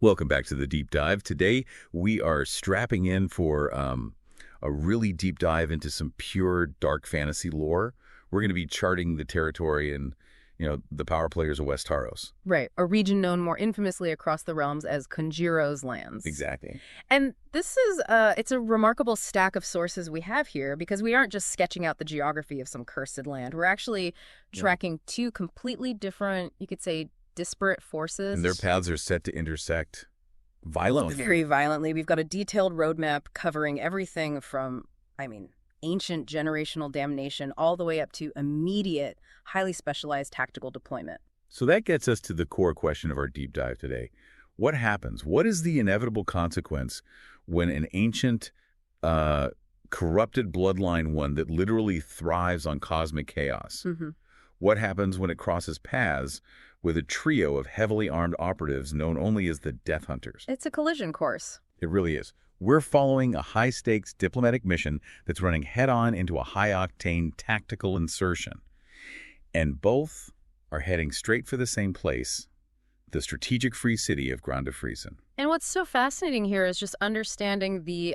Welcome back to the Deep Dive. Today, we are strapping in for a really deep dive into some pure dark fantasy lore. We're going to be charting the territory and, the power players of Westeros. Right, a region known more infamously across the realms as Conjuro's lands. Exactly. And this is, it's a remarkable stack of sources we have here because we aren't just sketching out the geography of some cursed land. We're actually tracking two completely different, you could say, disparate forces. And their paths are set to intersect violently. Very violently. We've got a detailed roadmap covering everything from, ancient generational damnation all the way up to immediate, highly specialized tactical deployment. So that gets us to the core question of our deep dive today. What happens? What is the inevitable consequence when an ancient, corrupted bloodline, one that literally thrives on cosmic chaos? Mm-hmm. What happens when it crosses paths with a trio of heavily armed operatives known only as the Death Hunters? It's a collision course. It really is. We're following a high-stakes diplomatic mission that's running head-on into a high-octane tactical insertion. And both are heading straight for the same place, the strategic free city of Grande Friesen. And what's so fascinating here is just understanding the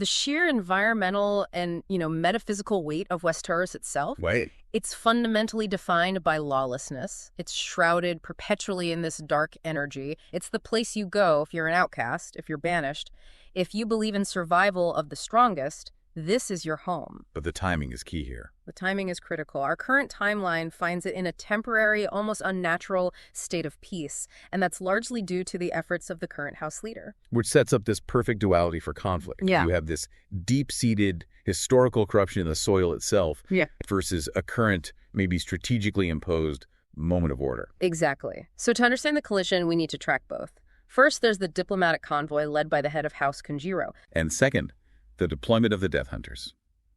sheer environmental and, metaphysical weight of Westeros itself. Right. It's fundamentally defined by lawlessness. It's shrouded perpetually in this dark energy. It's the place you go if you're an outcast, if you're banished. If you believe in survival of the strongest, this is your home. But the timing is key here. The timing is critical. Our current timeline finds it in a temporary, almost unnatural state of peace, and that's largely due to the efforts of the current House leader. Which sets up this perfect duality for conflict. Yeah. You have this deep-seated historical corruption in the soil itself versus a current, maybe strategically imposed moment of order. Exactly. So to understand the collision, we need to track both. First, there's the diplomatic convoy led by the head of House Conjuro. And second, the deployment of the Death Hunters,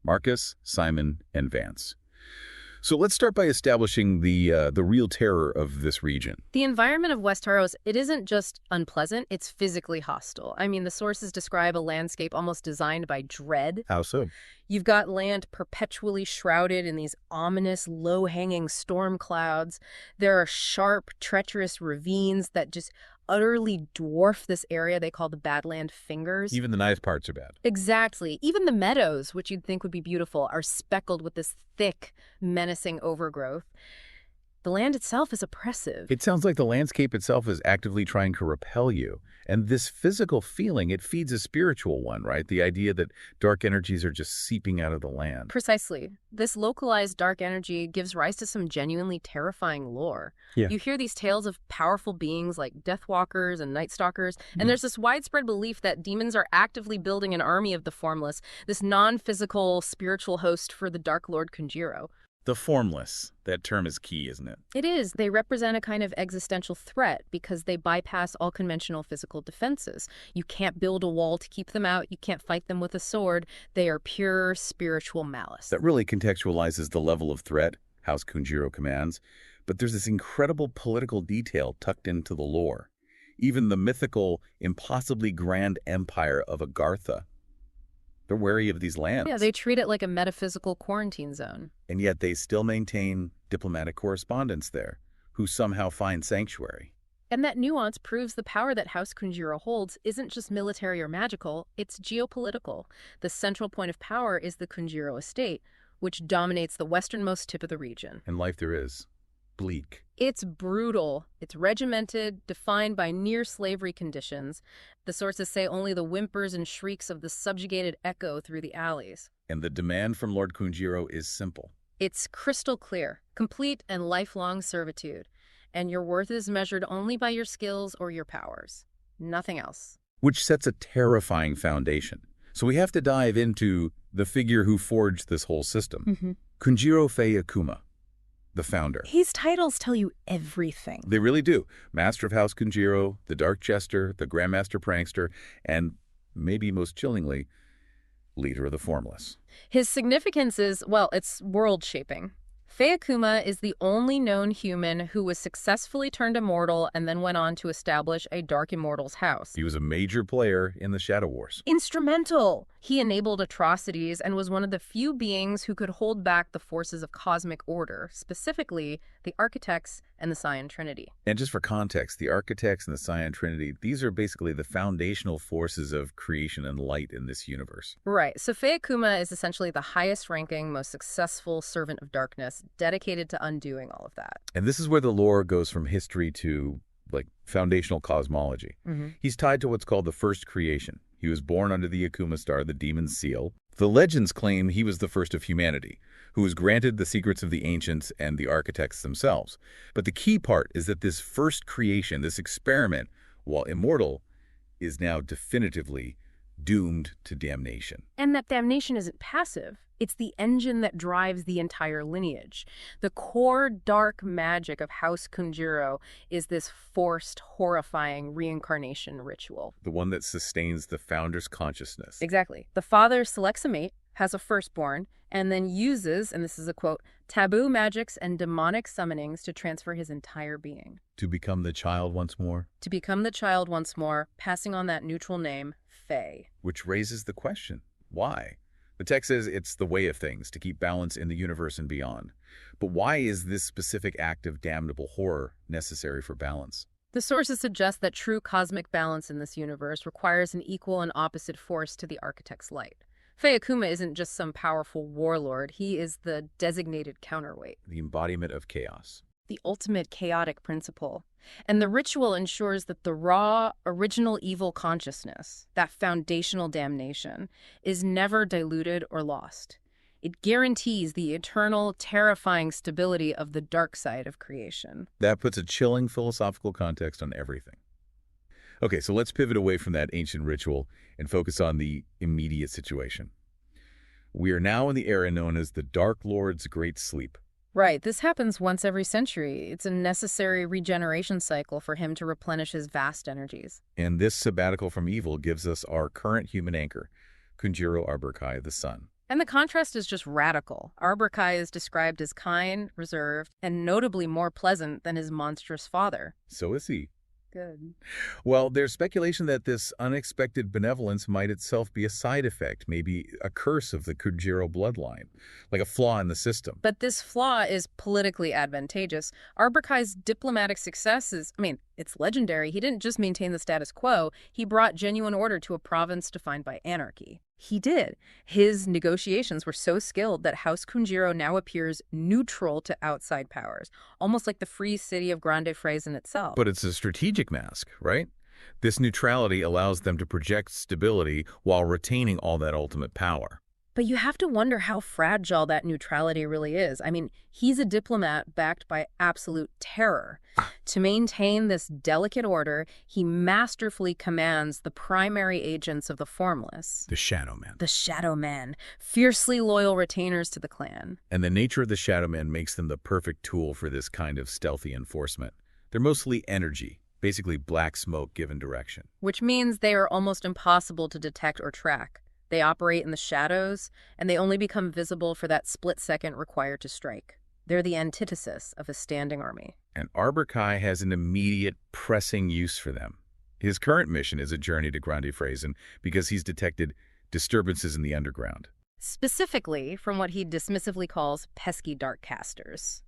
Marcus, Simon, and Vance. So let's start by establishing the real terror of this region. The environment of Westeros, it isn't just unpleasant, it's physically hostile. The sources describe a landscape almost designed by dread. How so? You've got land perpetually shrouded in these ominous, low-hanging storm clouds. There are sharp, treacherous ravines that just utterly dwarf this area they call the Badland Fingers. Even the nice parts are bad. Exactly. Even the meadows, which you'd think would be beautiful, are speckled with this thick, menacing overgrowth. The land itself is oppressive. It sounds like the landscape itself is actively trying to repel you. And this physical feeling, it feeds a spiritual one, right? The idea that dark energies are just seeping out of the land. Precisely. This localized dark energy gives rise to some genuinely terrifying lore. Yeah. You hear these tales of powerful beings like Deathwalkers and Night Stalkers, and there's this widespread belief that demons are actively building an army of the Formless, this non-physical spiritual host for the Dark Lord Conjuro. The Formless. That term is key, isn't it? It is. They represent a kind of existential threat because they bypass all conventional physical defenses. You can't build a wall to keep them out. You can't fight them with a sword. They are pure spiritual malice. That really contextualizes the level of threat House Conjuro commands. But there's this incredible political detail tucked into the lore. Even the mythical, impossibly grand empire of Agartha. They're wary of these lands. Yeah, they treat it like a metaphysical quarantine zone. And yet they still maintain diplomatic correspondence there, who somehow find sanctuary. And that nuance proves the power that House Conjuro holds isn't just military or magical, it's geopolitical. The central point of power is the Conjuro estate, which dominates the westernmost tip of the region. And life there is bleak. It's brutal. It's regimented, defined by near-slavery conditions. The sources say only the whimpers and shrieks of the subjugated echo through the alleys. And the demand from Lord Conjuro is simple. It's crystal clear, complete and lifelong servitude. And your worth is measured only by your skills or your powers. Nothing else. Which sets a terrifying foundation. So we have to dive into the figure who forged this whole system. Conjuro Fey Akuma, the founder. His titles tell you everything. They really do. Master of House Conjuro, the Dark Jester, the Grandmaster Prankster, and maybe most chillingly, leader of the Formless. His significance is, well, it's world-shaping. Fey Akuma is the only known human who was successfully turned immortal and then went on to establish a Dark Immortals house. He was a major player in the Shadow Wars. Instrumental. He enabled atrocities and was one of the few beings who could hold back the forces of cosmic order, specifically the Architects and the Sion Trinity. And just for context, the Architects and the Sion Trinity, these are basically the foundational forces of creation and light in this universe. Right. So Feakuma is essentially the highest-ranking, most successful servant of darkness, dedicated to undoing all of that. And this is where the lore goes from history to, like, foundational cosmology. He's tied to what's called the first creation. He was born under the Akuma star, the demon's seal. The legends claim he was the first of humanity, who was granted the secrets of the ancients and the architects themselves. But the key part is that this first creation, this experiment, while immortal, is now definitively doomed to damnation. And that damnation isn't passive. It's the engine that drives the entire lineage. The core dark magic of House Kunjiro is this forced, horrifying reincarnation ritual. The one that sustains the founder's consciousness. Exactly. The father selects a mate, has a firstborn, and then uses, and this is a quote, taboo magics and demonic summonings to transfer his entire being. To become the child once more? To become the child once more, passing on that neutral name, Fae. Which raises the question, why? The text says it's the way of things, to keep balance in the universe and beyond. But why is this specific act of damnable horror necessary for balance? The sources suggest that true cosmic balance in this universe requires an equal and opposite force to the Architect's light. Feakuma isn't just some powerful warlord, he is the designated counterweight. The embodiment of chaos. The ultimate chaotic principle. And the ritual ensures that the raw, original evil consciousness, that foundational damnation, is never diluted or lost. It guarantees the eternal, terrifying stability of the dark side of creation. That puts a chilling philosophical context on everything. Okay, so let's pivot away from that ancient ritual and focus on the immediate situation. We are now in the era known as the Dark Lord's Great Sleep. Right, this happens once every century. It's a necessary regeneration cycle for him to replenish his vast energies. And this sabbatical from evil gives us our current human anchor, Kunjiro Arborkai, the sun. And the contrast is just radical. Arborkai is described as kind, reserved, and notably more pleasant than his monstrous father. So is he. Good. Well, there's speculation that this unexpected benevolence might itself be a side effect, maybe a curse of the Kunjiro bloodline, like a flaw in the system. But this flaw is politically advantageous. Arborkai's diplomatic success is, it's legendary. He didn't just maintain the status quo, he brought genuine order to a province defined by anarchy. He did. His negotiations were so skilled that House Kunjiro now appears neutral to outside powers, almost like the free city of Grande Fraise in itself. But it's a strategic mask, right? This neutrality allows them to project stability while retaining all that ultimate power. But you have to wonder how fragile that neutrality really is. He's a diplomat backed by absolute terror. To maintain this delicate order, he masterfully commands the primary agents of the Formless. The Shadow Men. The Shadow Men, fiercely loyal retainers to the clan. And the nature of the Shadow Men makes them the perfect tool for this kind of stealthy enforcement. They're mostly energy, basically black smoke given direction. Which means they are almost impossible to detect or track. They operate in the shadows, and they only become visible for that split second required to strike. They're the antithesis of a standing army. And Arborkai has an immediate, pressing use for them. His current mission is a journey to Grande Fraise because he's detected disturbances in the underground. Specifically from what he dismissively calls pesky dark casters.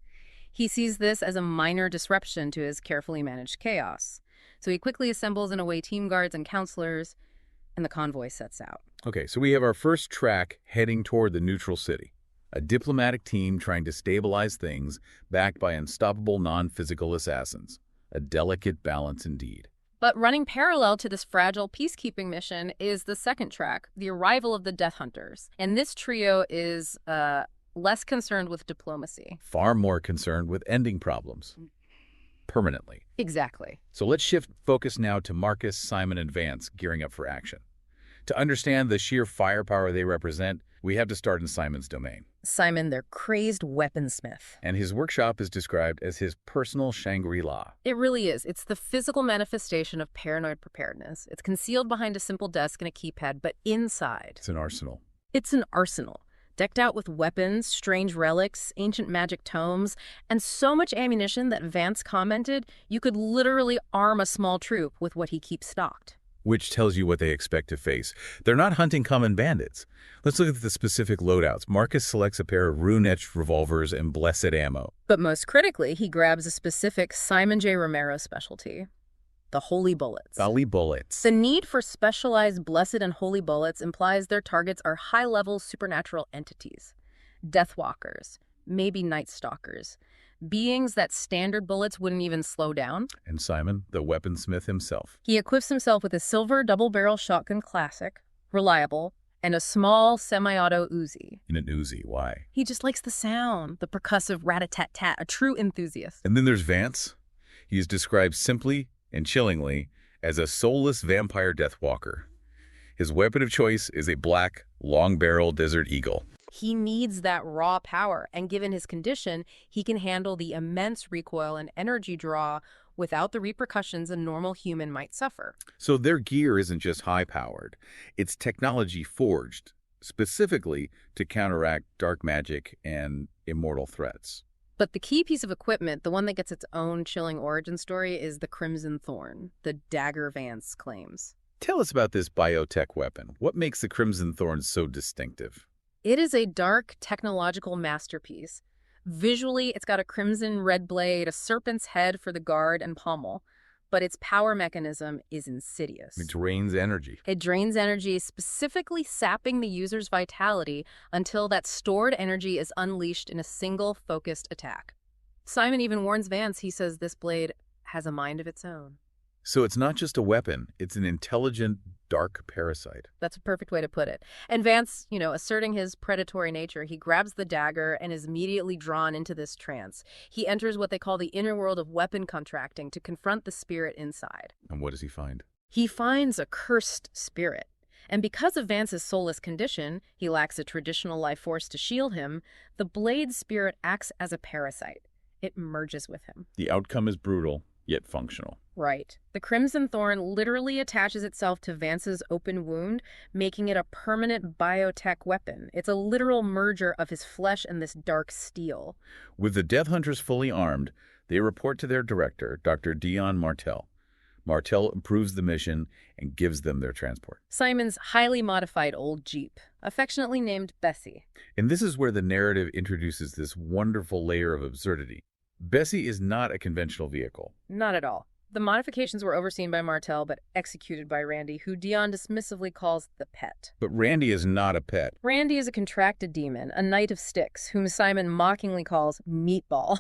He sees this as a minor disruption to his carefully managed chaos. So he quickly assembles in a way team guards and counselors, and the convoy sets out. Okay, so we have our first track heading toward the neutral city. A diplomatic team trying to stabilize things, backed by unstoppable non-physical assassins. A delicate balance indeed. But running parallel to this fragile peacekeeping mission is the second track, the arrival of the Death Hunters. And this trio is less concerned with diplomacy. Far more concerned with ending problems. Permanently. Exactly. So let's shift focus now to Marcus, Simon, and Vance gearing up for action. To understand the sheer firepower they represent, we have to start in Simon's domain. Simon, their crazed weaponsmith. And his workshop is described as his personal Shangri-La. It really is. It's the physical manifestation of paranoid preparedness. It's concealed behind a simple desk and a keypad, but inside. It's an arsenal. It's an arsenal. Decked out with weapons, strange relics, ancient magic tomes, and so much ammunition that Vance commented you could literally arm a small troop with what he keeps stocked. which tells you what they expect to face. They're not hunting common bandits. Let's look at the specific loadouts. Marcus selects a pair of rune-etched revolvers and blessed ammo. But most critically, he grabs a specific Simon J. Romero specialty: the holy bullets. Holy bullets. The need for specialized blessed and holy bullets implies their targets are high-level supernatural entities. Deathwalkers, maybe Night Stalkers, beings that standard bullets wouldn't even slow down. And Simon, the weaponsmith himself. He equips himself with a silver double-barrel shotgun classic, reliable, and a small semi-auto Uzi. In an Uzi, why? He just likes the sound, the percussive rat-a-tat-tat, a true enthusiast. And then there's Vance. He is described simply and chillingly as a soulless vampire deathwalker. His weapon of choice is a black, long-barrel Desert Eagle. He needs that raw power, and given his condition, he can handle the immense recoil and energy draw without the repercussions a normal human might suffer. So their gear isn't just high-powered. It's technology forged, specifically to counteract dark magic and immortal threats. But the key piece of equipment, the one that gets its own chilling origin story, is the Crimson Thorn, the dagger Vance claims. Tell us about this biotech weapon. What makes the Crimson Thorn so distinctive? It is a dark technological masterpiece. Visually, it's got a crimson red blade, a serpent's head for the guard and pommel, but its power mechanism is insidious. It drains energy. It drains energy, specifically sapping the user's vitality until that stored energy is unleashed in a single focused attack. Simon even warns Vance. He says this blade has a mind of its own. So it's not just a weapon, it's an intelligent, dark parasite. That's a perfect way to put it. And Vance, asserting his predatory nature, he grabs the dagger and is immediately drawn into this trance. He enters what they call the inner world of weapon contracting to confront the spirit inside. And what does he find? He finds a cursed spirit. And because of Vance's soulless condition, he lacks a traditional life force to shield him, the blade spirit acts as a parasite. It merges with him. The outcome is brutal, yet functional. Right. The Crimson Thorn literally attaches itself to Vance's open wound, making it a permanent biotech weapon. It's a literal merger of his flesh and this dark steel. With the Death Hunters fully armed, they report to their director, Dr. Dion Martel. Martel approves the mission and gives them their transport. Simon's highly modified old Jeep, affectionately named Bessie. And this is where the narrative introduces this wonderful layer of absurdity. Bessie is not a conventional vehicle. Not at all. The modifications were overseen by Martel, but executed by Randy, who Dion dismissively calls the pet. But Randy is not a pet. Randy is a contracted demon, a knight of sticks, whom Simon mockingly calls Meatball,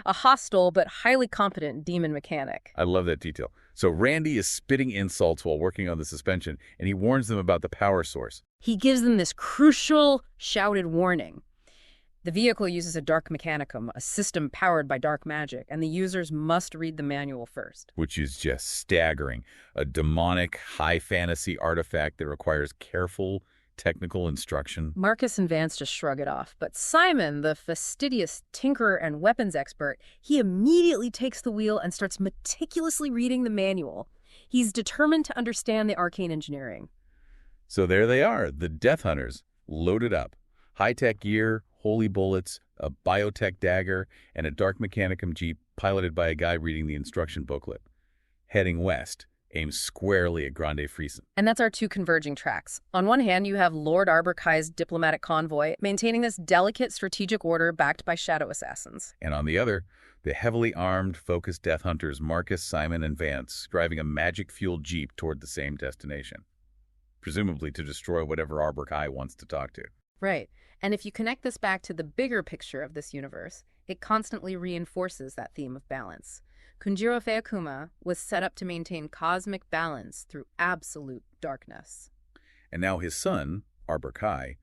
a hostile but highly competent demon mechanic. I love that detail. So Randy is spitting insults while working on the suspension, and he warns them about the power source. He gives them this crucial shouted warning. The vehicle uses a dark mechanicum, a system powered by dark magic, and the users must read the manual first. Which is just staggering. A demonic, high fantasy artifact that requires careful, technical instruction. Marcus and Vance just shrug it off, but Simon, the fastidious tinkerer and weapons expert, he immediately takes the wheel and starts meticulously reading the manual. He's determined to understand the arcane engineering. So there they are, the Death Hunters, loaded up. High-tech gear, holy bullets, a biotech dagger, and a dark mechanicum Jeep piloted by a guy reading the instruction booklet. Heading west, aimed squarely at Grande Friesen. And that's our two converging tracks. On one hand, you have Lord Arbor-Kai's diplomatic convoy, maintaining this delicate strategic order backed by shadow assassins. And on the other, the heavily armed, focused Death Hunters Marcus, Simon, and Vance driving a magic-fueled Jeep toward the same destination, presumably to destroy whatever Arbor-Kai wants to talk to. Right. And if you connect this back to the bigger picture of this universe, it constantly reinforces that theme of balance. Kunjiro Feakuma was set up to maintain cosmic balance through absolute darkness. And now his son, Arbor-Kai,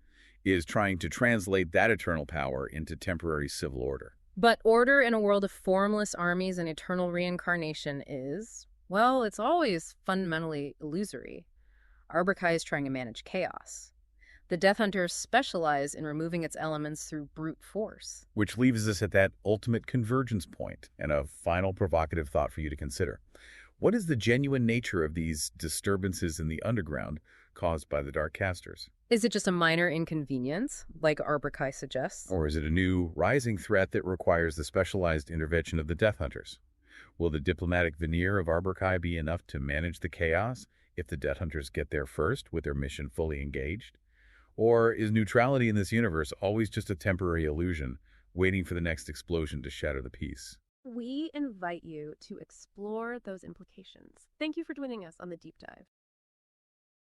is trying to translate that eternal power into temporary civil order. But order in a world of formless armies and eternal reincarnation is, well, it's always fundamentally illusory. Arbor-Kai is trying to manage chaos. The Death Hunters specialize in removing its elements through brute force. Which leaves us at that ultimate convergence point, and a final provocative thought for you to consider. What is the genuine nature of these disturbances in the underground caused by the Dark Casters? Is it just a minor inconvenience, like Arbor-Kai suggests? Or is it a new, rising threat that requires the specialized intervention of the Death Hunters? Will the diplomatic veneer of Arborkai be enough to manage the chaos if the Death Hunters get there first with their mission fully engaged? Or is neutrality in this universe always just a temporary illusion, waiting for the next explosion to shatter the peace? We invite you to explore those implications. Thank you for joining us on the deep dive.